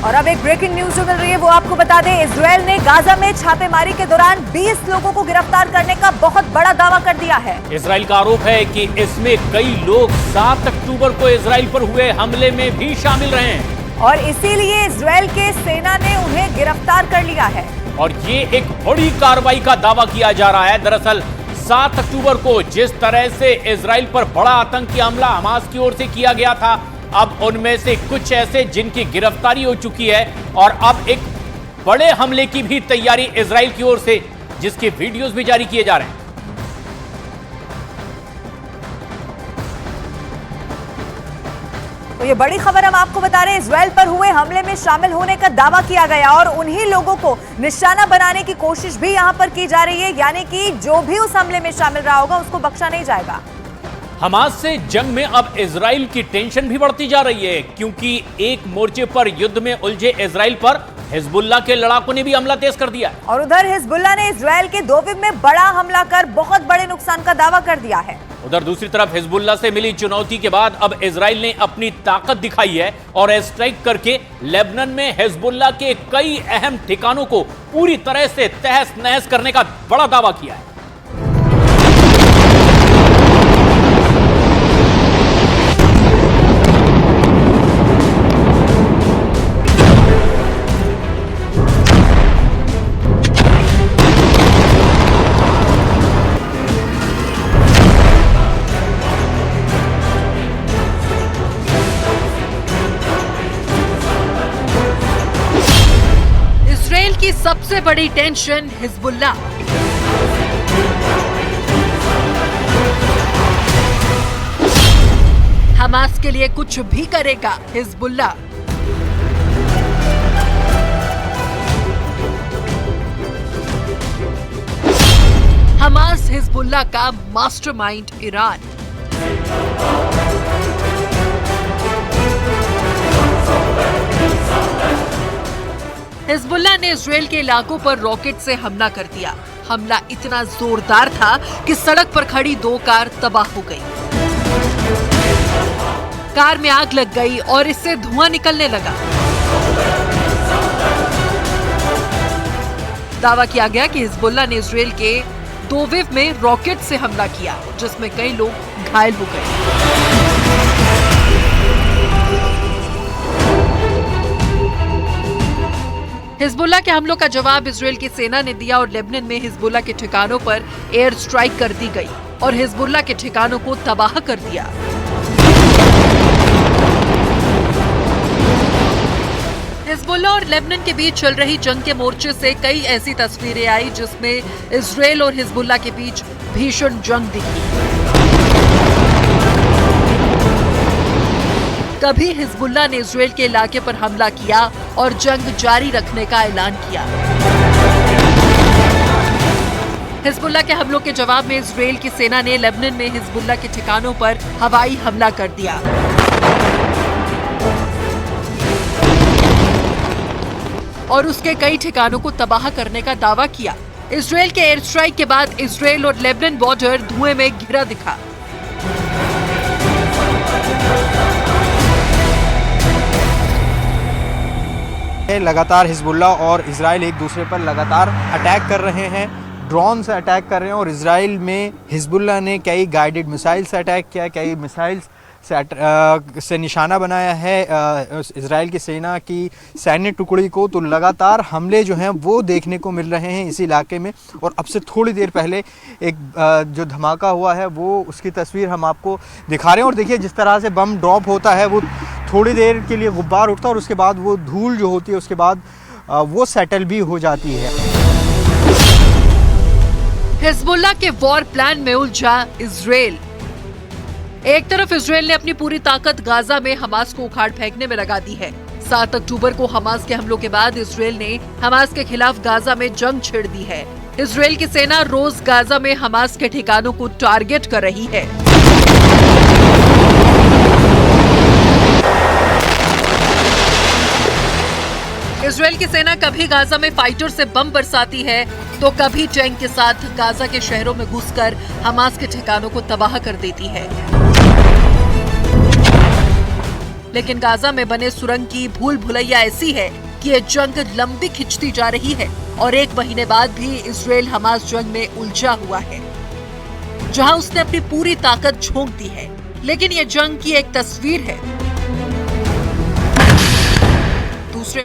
और अब एक ब्रेकिंग न्यूज जो मिल रही है वो आपको बता दें, इजरायल ने गाजा में छापेमारी के दौरान 20 लोगों को गिरफ्तार करने का बहुत बड़ा दावा कर दिया है। इजरायल का आरोप है कि इसमें कई लोग 7 अक्टूबर को इजरायल पर हुए हमले में भी शामिल रहे हैं और इसीलिए इजरायल के सेना ने उन्हें गिरफ्तार कर लिया है। और ये एक बड़ी कार्रवाई का दावा किया जा रहा है। दरअसल 7 अक्टूबर को जिस तरह से इजरायल पर बड़ा आतंकी हमला हमास की ओर से किया गया था, अब उनमें से कुछ ऐसे जिनकी गिरफ्तारी हो चुकी है और अब एक बड़े हमले की भी तैयारी इजरायल की ओर से, जिसके वीडियोस भी जारी किए जा रहे हैं। तो ये बड़ी खबर हम आपको बता रहे हैं, इजरायल पर हुए हमले में शामिल होने का दावा किया गया और उन्हीं लोगों को निशाना बनाने की कोशिश भी यहां पर की जा रही है, यानी कि जो भी उस हमले में शामिल रहा होगा उसको बख्शा नहीं जाएगा। हमास से जंग में अब इजरायल की टेंशन भी बढ़ती जा रही है, क्योंकि एक मोर्चे पर युद्ध में उलझे इजरायल पर हिजबुल्लाह के लड़ाकों ने भी हमला तेज कर दिया है। और उधर हिजबुल्लाह ने इजरायल के दोविव में बड़ा हमला कर बहुत बड़े नुकसान का दावा कर दिया है। उधर दूसरी तरफ हिजबुल्लाह से मिली चुनौती के बाद अब इजरायल ने अपनी ताकत दिखाई है और एयर स्ट्राइक करके लेबनान में हिजबुल्लाह के कई अहम ठिकानों को पूरी तरह से तहस नहस करने का बड़ा दावा किया है। इजरायल की सबसे बड़ी टेंशन हिजबुल्लाह। हमास के लिए कुछ भी करेगा हिजबुल्लाह। हमास हिजबुल्लाह का मास्टरमाइंड ईरान। हिजबुल्लाह ने इजरायल के इलाकों पर रॉकेट से हमला कर दिया। हमला इतना जोरदार था कि सड़क पर खड़ी 2 कार तबाह हो गई। कार में आग लग गई और इससे धुआं निकलने लगा। दावा किया गया कि हिजबुल्लाह ने इजरायल के दोविव में रॉकेट से हमला किया, जिसमें कई लोग घायल हो गए। हिजबुल्लाह के हमलों का जवाब इजरायल की सेना ने दिया और लेबनान में हिजबुल्लाह के ठिकानों पर एयर स्ट्राइक कर दी गई और हिजबुल्लाह के ठिकानों को तबाह कर दिया। हिजबुल्लाह और लेबनान के बीच चल रही जंग के मोर्चे से कई ऐसी तस्वीरें आई जिसमें इजरायल और हिजबुल्लाह के बीच भीषण जंग दिखी। कभी हिजबुल्लाह ने इजरायल के इलाके पर हमला किया और जंग जारी रखने का ऐलान किया। हिजबुल्लाह के हमलों के जवाब में इजरायल की सेना ने लेबनान में हिजबुल्लाह के ठिकानों पर हवाई हमला कर दिया। और उसके कई ठिकानों को तबाह करने का दावा किया। इजरायल के एयर स्ट्राइक के बाद इजरायल और लेबनान बॉर्डर धुएं में घिरा दिखा। लगातार हिजबुल्लाह और इजराइल एक दूसरे पर लगातार अटैक कर रहे हैं, ड्रोन से अटैक कर रहे हैं और इजराइल में हिजबुल्लाह ने कई गाइडेड मिसाइल से अटैक किया, कई मिसाइल्स से निशाना बनाया है इजराइल की सेना की सैन्य टुकड़ी को। तो लगातार हमले जो हैं वो देखने को मिल रहे हैं इस इलाके में। और अब से थोड़ी देर पहले एक जो धमाका हुआ है वो उसकी तस्वीर हम आपको दिखा रहे हैं। और देखिए जिस तरह से बम ड्रॉप होता है वो थोड़ी देर के लिए गुब्बार उठता है और उसके बाद वो धूल जो होती है उसके बाद वो सेटल भी हो जाती है। हिजबुल्लाह के वॉर प्लान में उलझा इजरायल। एक तरफ इजरायल ने अपनी पूरी ताकत गाजा में हमास को उखाड़ फेंकने में लगा दी है। 7 अक्टूबर को हमास के हमलों के बाद इजरायल ने हमास के खिलाफ गाजा में जंग छेड़ दी है। इजरायल की सेना रोज गाजा में हमास के ठिकानों को टारगेट कर रही है। इजरायल की सेना कभी गाजा में फाइटर से बम बरसाती है तो कभी टैंक के साथ गाजा के शहरों में घुसकर हमास के ठिकानों को तबाह कर देती है। लेकिन गाजा में बने सुरंग की भूल भुलैया ऐसी है कि ये जंग लंबी खिंचती जा रही है और 1 महीने बाद भी इजराइल हमास जंग में उलझा हुआ है, जहां उसने अपनी पूरी ताकत झोंक दी है। लेकिन ये जंग की एक तस्वीर है। दूसरे